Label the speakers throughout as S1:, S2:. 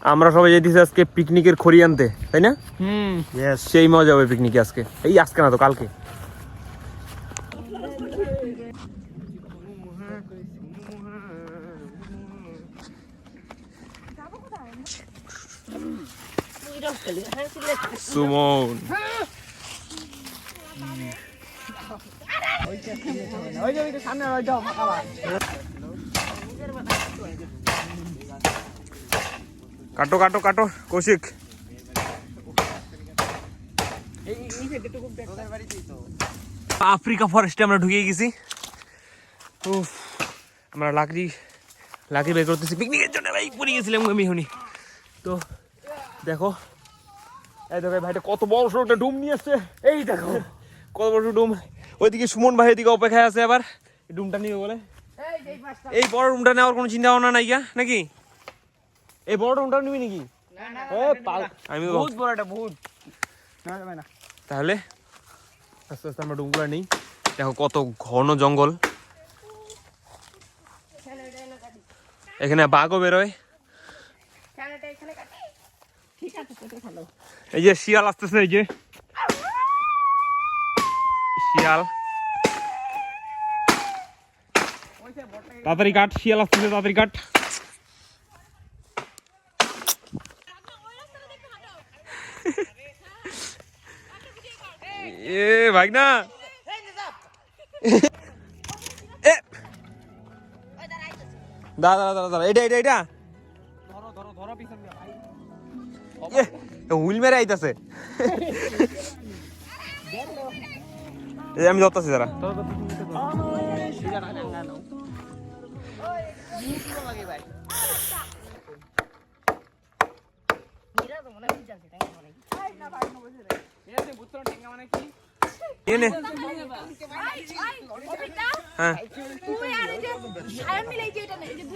S1: আমরা সবাই যেতেছি আজকে পিকনিকের খড়ি আনতে, তাই না? সেই মজা হবে পিকনিকে আজকে। এই আজকে না তো, কালকে। সুমন কাটো কাটো কাটো কৌশিক। আফ্রিকা ফরেস্টে আমরা ঢুকে গেছি। আমরা লাকড়ি বের করতেছি পিকনিকের জন্য। ভাই পড়ে গেছিলাম আমি এখনই। তো দেখো, এই দেখো ভাইটা কত বড় সড়ো একটা ডুম নিয়ে আসছে। এই দেখো কত বড় ডুম। ওইদিকে সুমন ভাই এদিকে অপেক্ষায় আছে আবার এই ডুমটা নিয়ে বলে। এই বড় ডুমটা নেওয়ার কোনো চিন্তা ভাবনা নাই নাকি? এই বড় ডুমটা নিবি নাকি? আমি বহুত বড় একটা ভূত। তাহলে আস্তে আস্তে আমরা ডুমগুলো নেই। দেখো কত ঘন জঙ্গল, এখানে বাঘও বেরোয়। এই যে শিয়াল আসতেছে, এই যে শিয়াল, তাড়াতাড়ি কাট, শিয়াল আসতেছে, তাড়াতাড়ি কাট। এ ভাই না, দাদা দাদা দাদা, এটা এটা এটা হুইল মেরে আইতাছে। আমি ধরতেছি যারা।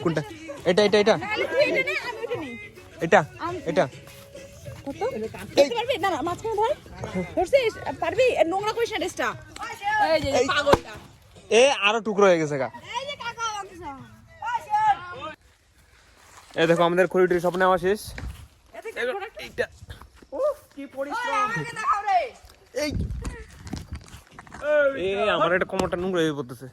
S1: কোনটা? এটা এটা এটা এটা এটা আরো টুকরো হয়ে গেছে গা। এই দেখো আমাদের খড়িটির সব নেওয়া শেষ। আমার একটা কোমরটা নোংরা হয়ে পড়তেছে।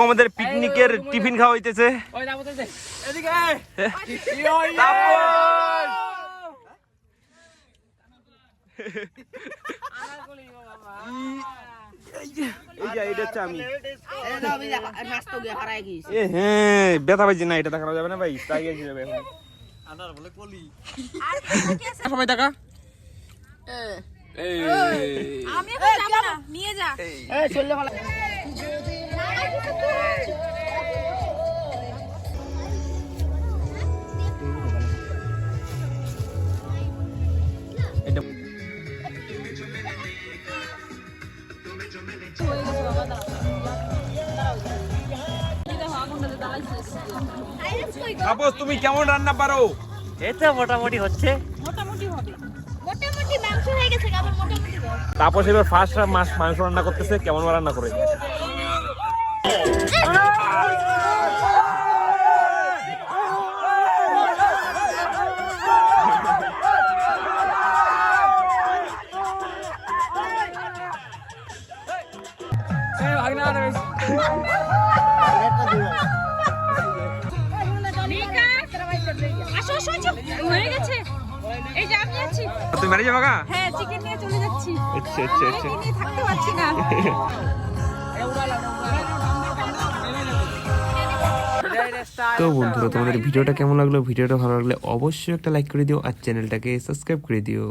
S1: আমাদের পিকনিকের টিফিন খাওয়া হইতেছে। ব্যথা পাইছি না, এটা দেখানো যাবে না ভাই, তাই যাবে সবাই টাকা। তাপস তুমি কেমন রান্না পারো?
S2: এটা মোটামুটি হচ্ছে।
S1: তাপস এবার ফার্স্ট মাংস রান্না করতেছে, কেমন রান্না করে? তুমি বাড়ি যাবা?
S3: হ্যাঁ, চিকেন নিয়ে চলে যাচ্ছি।
S1: আচ্ছা আচ্ছা আচ্ছা,
S3: থাকতে পারছি না।
S1: তো বন্ধুরা, তোমাদের ভিডিওটা কেমন লাগলো? ভিডিওটা ভালো লাগলে অবশ্যই একটা লাইক করে দিও আর চ্যানেলটাকে সাবস্ক্রাইব করে দিও।